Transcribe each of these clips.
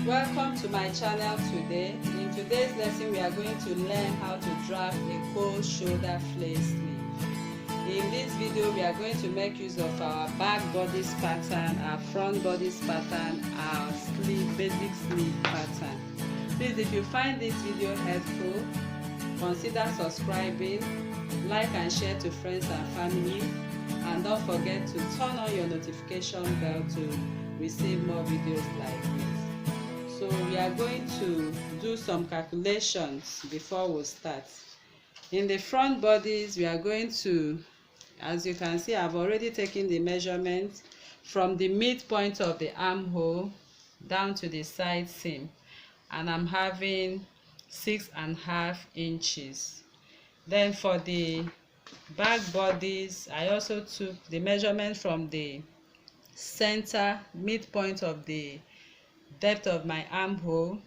Welcome to my channel today. In today's lesson we are going to learn how to draft a cold shoulder flare sleeve. In this video we are going to make use of our back bodice pattern, our front bodice pattern, our sleeve, basic sleeve pattern. Please, if you find this video helpful, consider subscribing, like and share to friends and family, and don't forget to turn on your notification bell to receive more videos like this. So we are going to do some calculations before we start. In the front bodies, we are going to, as you can see, I've already taken the measurement from the midpoint of the armhole down to the side seam, and I'm having 6.5 inches. Then for the back bodies, I also took the measurement from the center midpoint of the depth of my armhole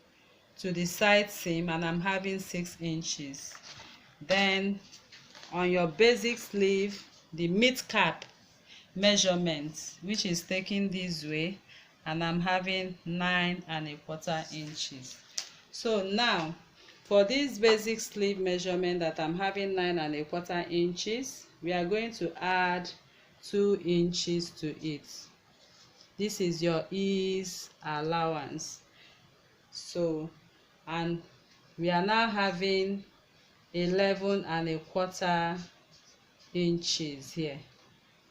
to the side seam, and I'm having 6 inches. Then on your basic sleeve, the mid cap measurement, which is taken this way, and I'm having 9.25 inches. So now for this basic sleeve measurement that I'm having 9.25 inches, we are going to add 2 inches to it. This is your ease allowance. So, and we are now having 11.25 inches here.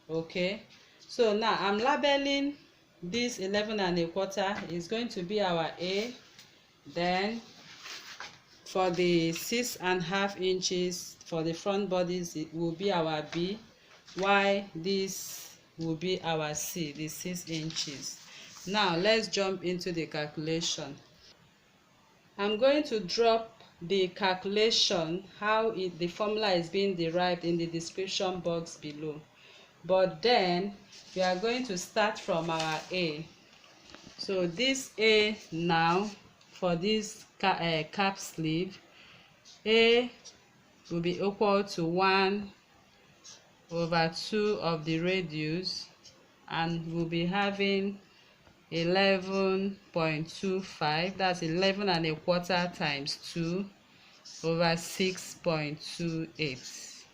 Okay, so now I'm labeling this 11.25 is going to be our A. Then for the 6.5 inches for the front bodies, it will be our B, while this will be our C, the 6 inches. Now let's jump into the calculation. I'm going to drop the calculation, how the formula is being derived, in the description box below. But then we are going to start from our A. So this A now, for this cap sleeve, A will be equal to 1/2 of the radius, and we'll be having 11.25. that's 11.25 times 2 over 6.28,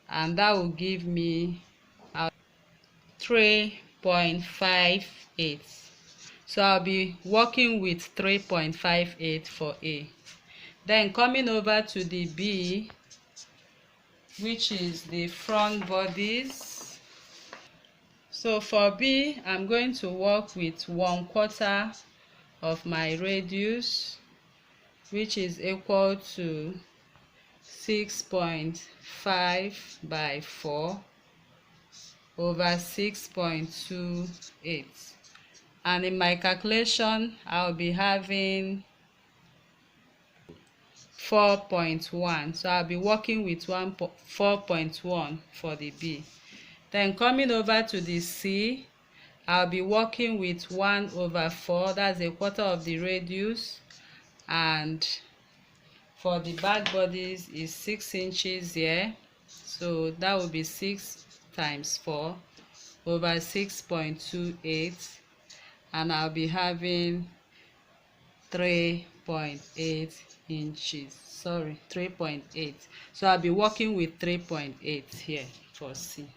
and that will give me 3.58. so I'll be working with 3.58 for A. Then coming over to the B, which is the front bodies. So for B, I'm going to work with 1/4 of my radius, which is equal to 6.5 by 4 over 6.28. And in my calculation, I'll be having 4.1. so I'll be working with 4.1 for the B. Then coming over to the C, I'll be working with 1/4, that's 1/4 of the radius, and for the back bodies is 6 inches here, so that will be 6 times 4 over 6.28, and I'll be having 3.8 inches. Sorry, 3.8. so I'll be working with 3.8 here for C.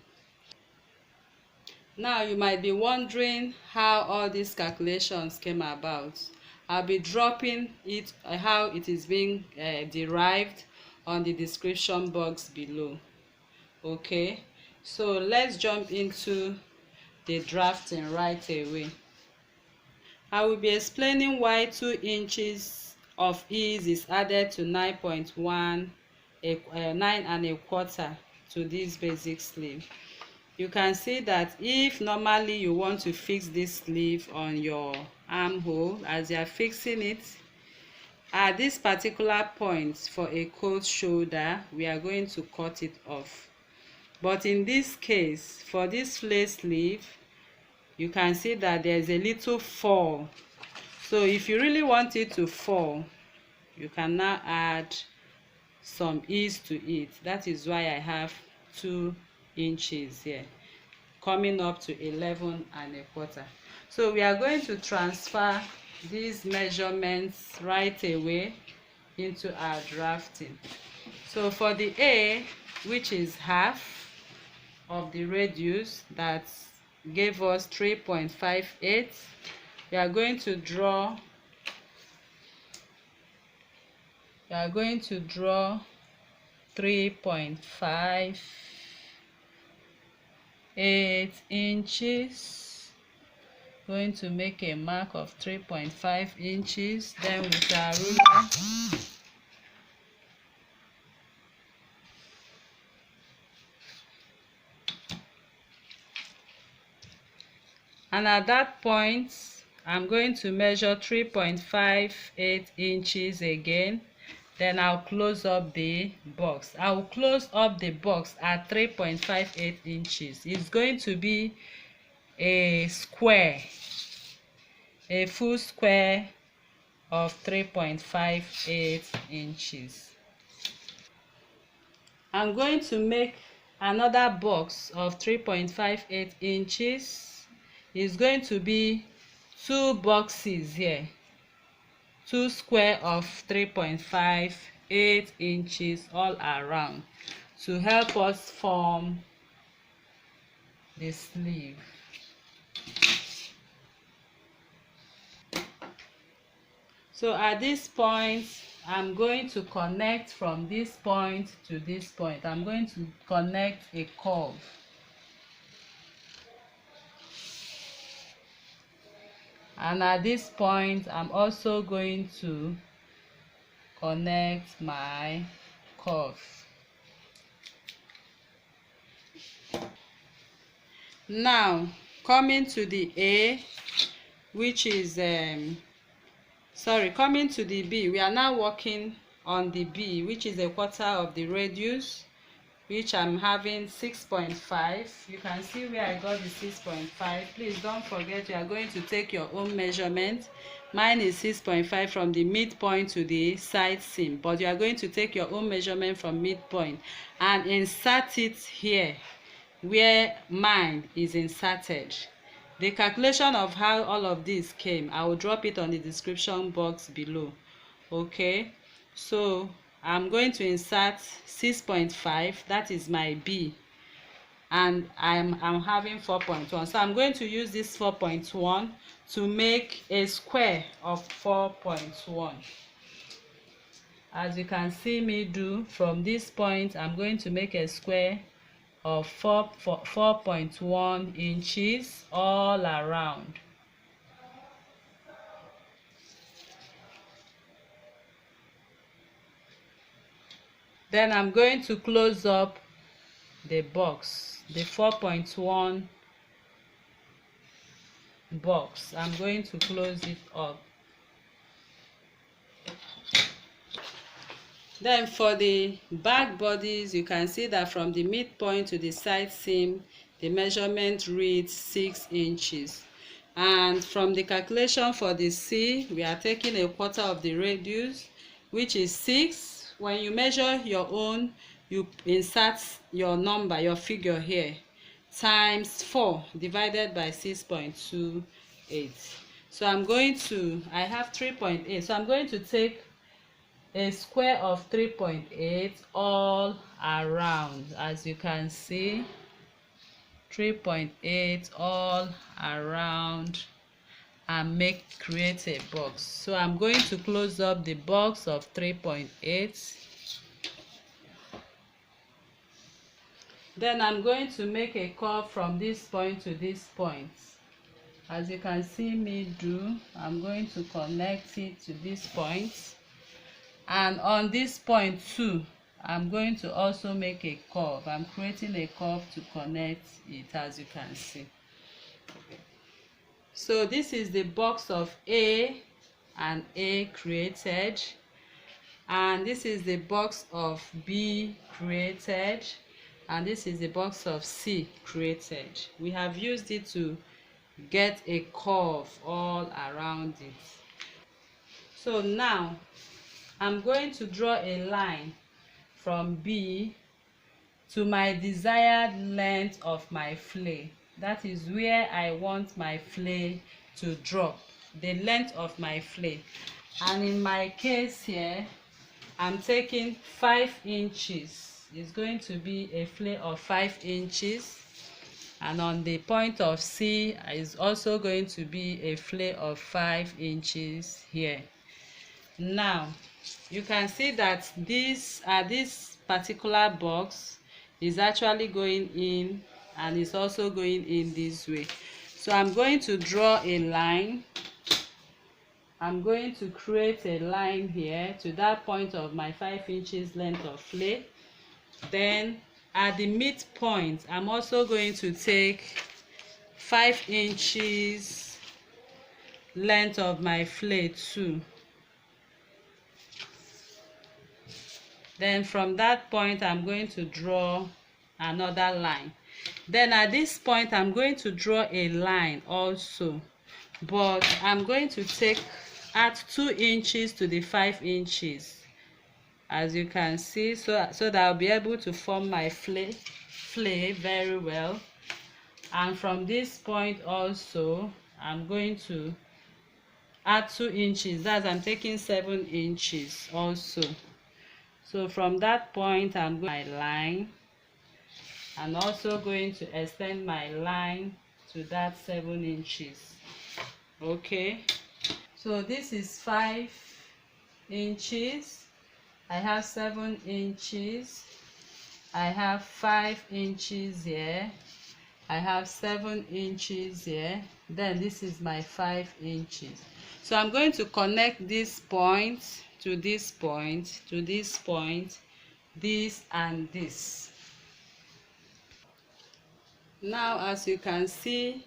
Now you might be wondering how all these calculations came about. I'll be dropping it, how it is being derived, on the description box below. Okay, so let's jump into the drafting right away. I will be explaining why 2 inches of ease is added to 9.25 to this basic sleeve. You can see that if normally you want to fix this sleeve on your armhole, as you are fixing it at this particular point for a cold shoulder, we are going to cut it off. But in this case, for this flare sleeve, you can see that there is a little fall. So if you really want it to fall, you can now add some ease to it. That is why I have 2 inches here, coming up to 11.25. So we are going to transfer these measurements right away into our drafting. So for the A, which is half of the radius that gave us 3.58, we are going to draw 3.58 inches. Going to make a mark of 3.5 inches. Then with our ruler, and at that point I'm going to measure 3.58 inches again. Then I'll close up the box. I will close up the box at 3.58 inches. It's going to be a square, a full square of 3.58 inches. I'm going to make another box of 3.58 inches. It's going to be two boxes here, two square of 3.58 inches all around to help us form the sleeve. So at this point, I'm going to connect from this point to this point. I'm going to connect a curve. And at this point, I'm also going to connect my curve. Now, coming to the A, which is, coming to the B, we are now working on the B, which is a quarter of the radius, which I'm having 6.5. You can see where I got the 6.5. Please don't forget you are going to take your own measurement. Mine is 6.5 from the midpoint to the side seam, but you are going to take your own measurement from midpoint and insert it here where mine is inserted. The calculation of how all of this came, I will drop it on the description box below. Okay, so I'm going to insert 6.5, that is my B, and I'm having 4.1. So I'm going to use this 4.1 to make a square of 4.1. As you can see me do, from this point I'm going to make a square of 4.1 inches all around. Then I'm going to close up the box, the 4.1 box. I'm going to close it up. Then for the back bodies, you can see that from the midpoint to the side seam, the measurement reads 6 inches. And from the calculation for the C, we are taking a quarter of the radius, which is 6. When you measure your own, you insert your number, your figure here, times 4 divided by 6.28. So I have 3.8. So I'm going to take a square of 3.8 all around. As you can see, 3.8 all around, and create a box. So I'm going to close up the box of 3.8. Then I'm going to make a curve from this point to this point. As you can see me do, I'm going to connect it to this point, and on this point too, I'm going to also make a curve. I'm creating a curve to connect it, as you can see. So this is the box of A and A created, and this is the box of B created, and this is the box of C created. We have used it to get a curve all around it. So now I'm going to draw a line from B to my desired length of my flay. That is where I want my flay to drop. the length of my flay. And in my case here, I'm taking 5 inches. It's going to be a flay of 5 inches, and on the point of C is also going to be a flay of 5 inches here. Now you can see that this particular box is actually going in, and is also going in this way. So I'm going to draw a line. I'm going to create a line here to that point of my 5 inches length of flay. Then at the midpoint, I'm also going to take 5 inches length of my flay too. Then from that point, I'm going to draw another line. Then at this point, I'm going to draw a line also, but I'm going to add 2 inches to the 5 inches, as you can see, so that I'll be able to form my flay very well. And from this point also, I'm going to add 2 inches. That's, I'm taking 7 inches also. So from that point, I'm going to my line, and also going to extend my line to that 7 inches. Okay, so this is 5 inches. I have 7 inches. I have 5 inches here. I have 7 inches here. Then this is my 5 inches. So I'm going to connect this point to this point, to this point, this and this. Now, as you can see,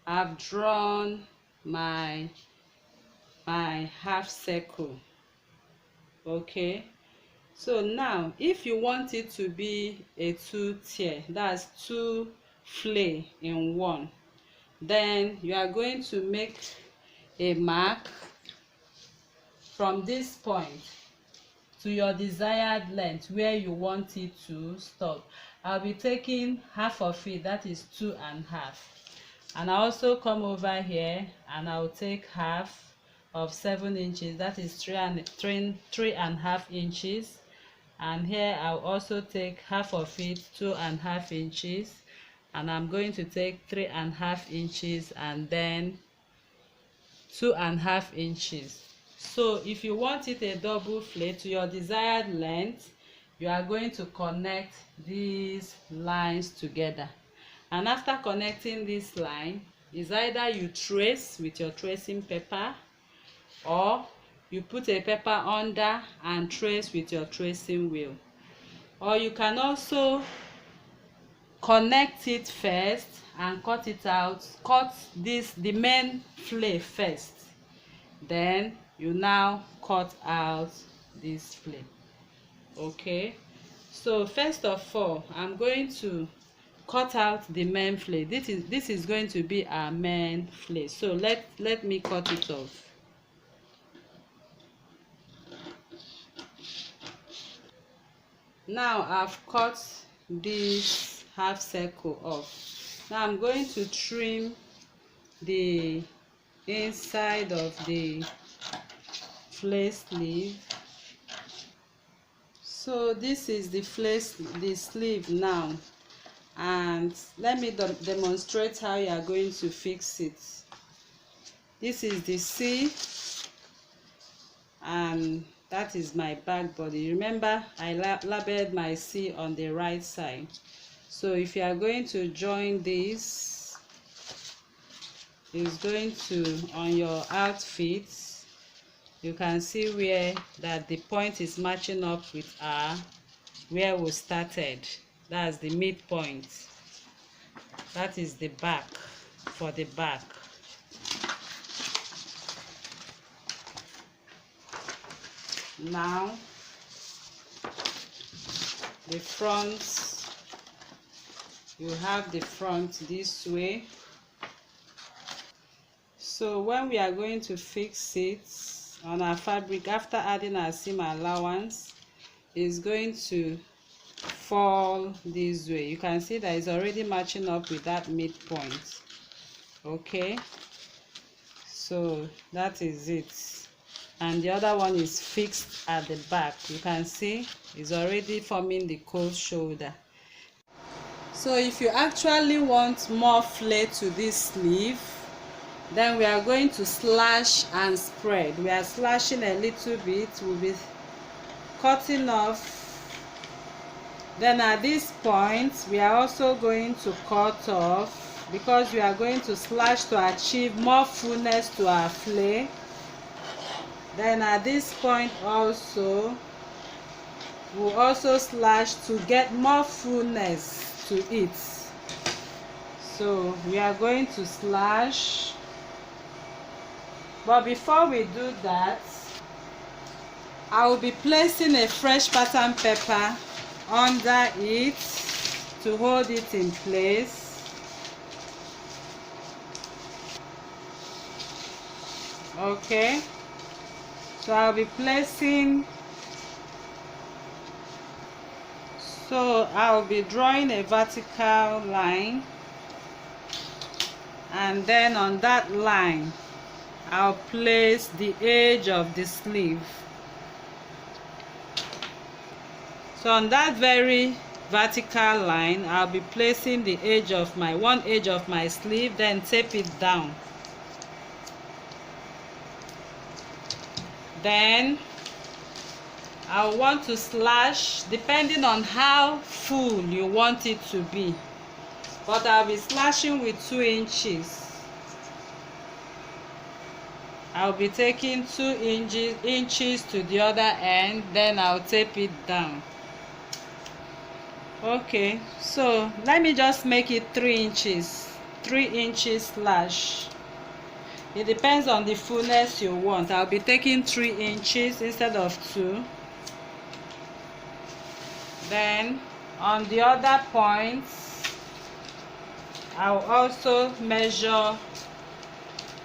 I've drawn my half circle. Okay, so now if you want it to be a 2-tier, that's 2 flay in one, then you are going to make a mark from this point to your desired length where you want it to stop. I'll be taking half of it, that is 2.5, and I also come over here and I'll take half of 7 inches, that is 3.5 inches, and here I'll also take half of it, 2.5 inches, and I'm going to take 3.5 inches and then 2.5 inches. So if you want it a double flay to your desired length, you are going to connect these lines together. And after connecting this line, is either you trace with your tracing paper, or you put a paper under and trace with your tracing wheel. Or you can also connect it first and cut it out. Cut the main flay first, then you now cut out this flay. Okay, so first of all, I'm going to cut out the main flay. This is going to be our main flay, so let me cut it off. Now I've cut this half circle off. Now I'm going to trim the inside of the flay sleeve. So this is the sleeve now, and let me demonstrate how you are going to fix it. This is the C, and that is my back body. Remember, I labeled my C on the right side. So if you are going to join this, it's going to, on your outfit, you can see where that the point is matching up with where we started. That's the midpoint. That is the back, for the back. Now the front, you have the front this way. So when we are going to fix it on our fabric, after adding our seam allowance, is going to fall this way. You can see that it's already matching up with that midpoint. Okay, So that is it, and the other one is fixed at the back. You can see it's already forming the cold shoulder. So if you actually want more flare to this sleeve, then we are going to slash and spread. We are slashing a little bit, we'll be cutting off. Then at this point we are also going to cut off, because we are going to slash to achieve more fullness to our flare. Then at this point also we'll also slash to get more fullness to it. So we are going to slash, but before we do that, I will be placing a fresh pattern paper under it to hold it in place. Okay, so I'll be placing, so I'll be drawing a vertical line, and then on that line I'll place the edge of the sleeve. So on that very vertical line I'll be placing the edge of my one edge of my sleeve, then tape it down. Then I want to slash depending on how full you want it to be, but I'll be slashing with 2 inches. I'll be taking 2 inches to the other end, then I'll tape it down. Okay, so let me just make it 3 inches, 3 inches slash. It depends on the fullness you want. I'll be taking 3 inches instead of 2. Then on the other points I'll also measure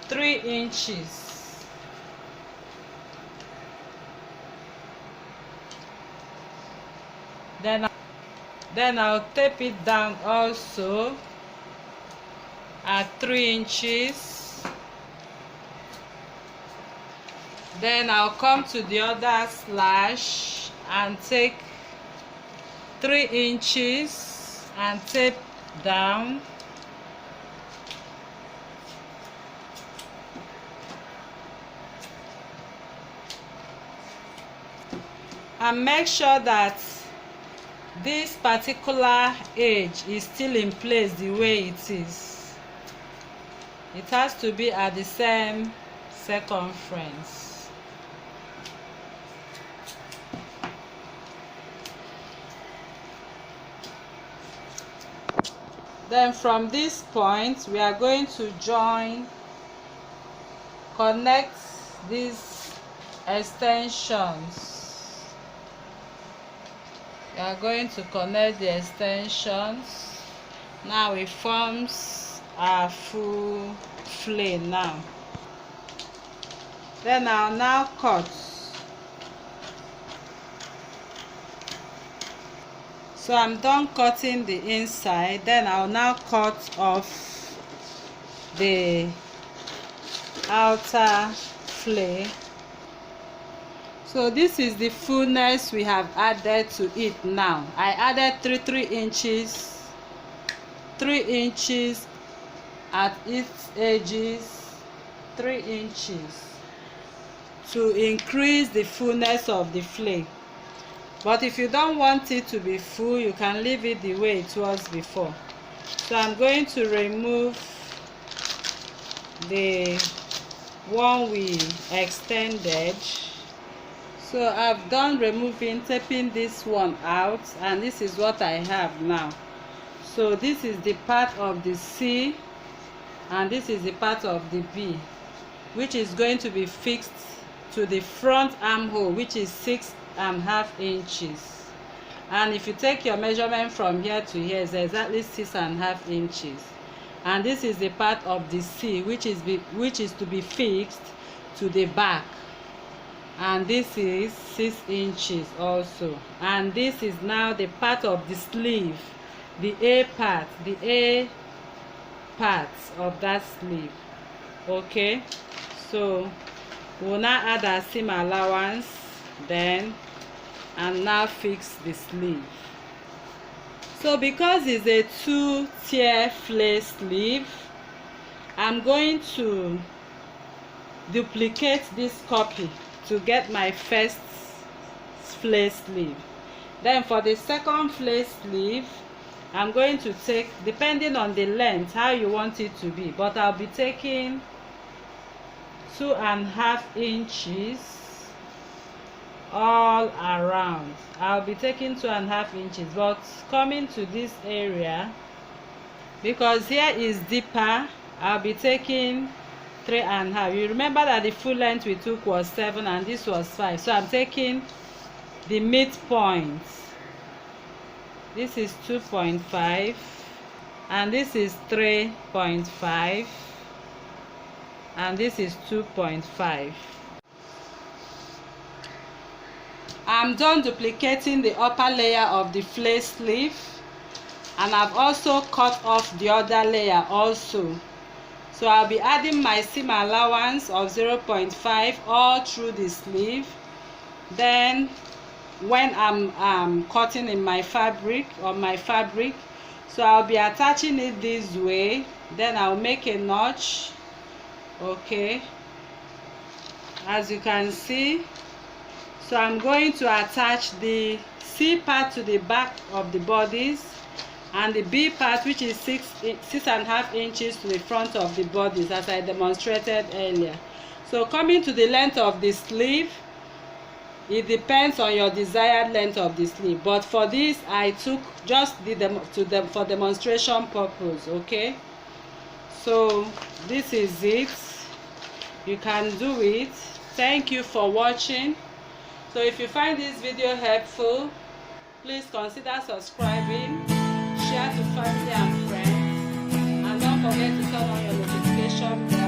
3 inches. Then I'll tape it down also at 3 inches. Then I'll come to the other slash and take 3 inches and tape down. And make sure that this particular edge is still in place the way it is. It has to be at the same circumference. Then from this point we are going to connect these extensions. We are going to connect the extensions. Now it forms our full flare now. Then I'll now cut. So I'm done cutting the inside. Then I'll now cut off the outer flare. So this is the fullness we have added to it now. I added 3 inches, 3 inches at its edges, 3 inches to increase the fullness of the flare. But if you don't want it to be full, you can leave it the way it was before. So I'm going to remove the one we extended. So I've done removing, taping this one out, and this is what I have now. So this is the part of the C and this is the part of the B, which is going to be fixed to the front armhole, which is 6.5 inches. And if you take your measurement from here to here, it's exactly 6.5 inches. And this is the part of the C, which is to be fixed to the back. And this is 6 inches also. And this is now the part of the sleeve, the A part of that sleeve. Okay, So we'll now add our seam allowance then, and now fix the sleeve. So because it's a 2-tier flare sleeve, I'm going to duplicate this copy to get my first flare sleeve. Then for the second flare sleeve, I'm going to take, depending on the length how you want it to be, but I'll be taking 2.5 inches all around. I'll be taking 2.5 inches, but coming to this area, because here is deeper, I'll be taking 3.5. You remember that the full length we took was 7 and this was 5, so I'm taking the midpoint. This is 2.5 and this is 3.5 and this is 2.5. I'm done duplicating the upper layer of the flare sleeve, and I've also cut off the other layer also. So I'll be adding my seam allowance of 0.5 all through the sleeve. Then when I'm cutting in my fabric, so I'll be attaching it this way, then I'll make a notch, okay, as you can see. So I'm going to attach the C part to the back of the bodies and the B part, which is 6.5 inches, to the front of the bodies, as I demonstrated earlier. So coming to the length of the sleeve, it depends on your desired length of the sleeve, but for this I took just for demonstration purpose, okay. So this is it. You can do it. Thank you for watching. So if you find this video helpful, please consider subscribing, share to family and friends, and don't forget to turn on your notification bell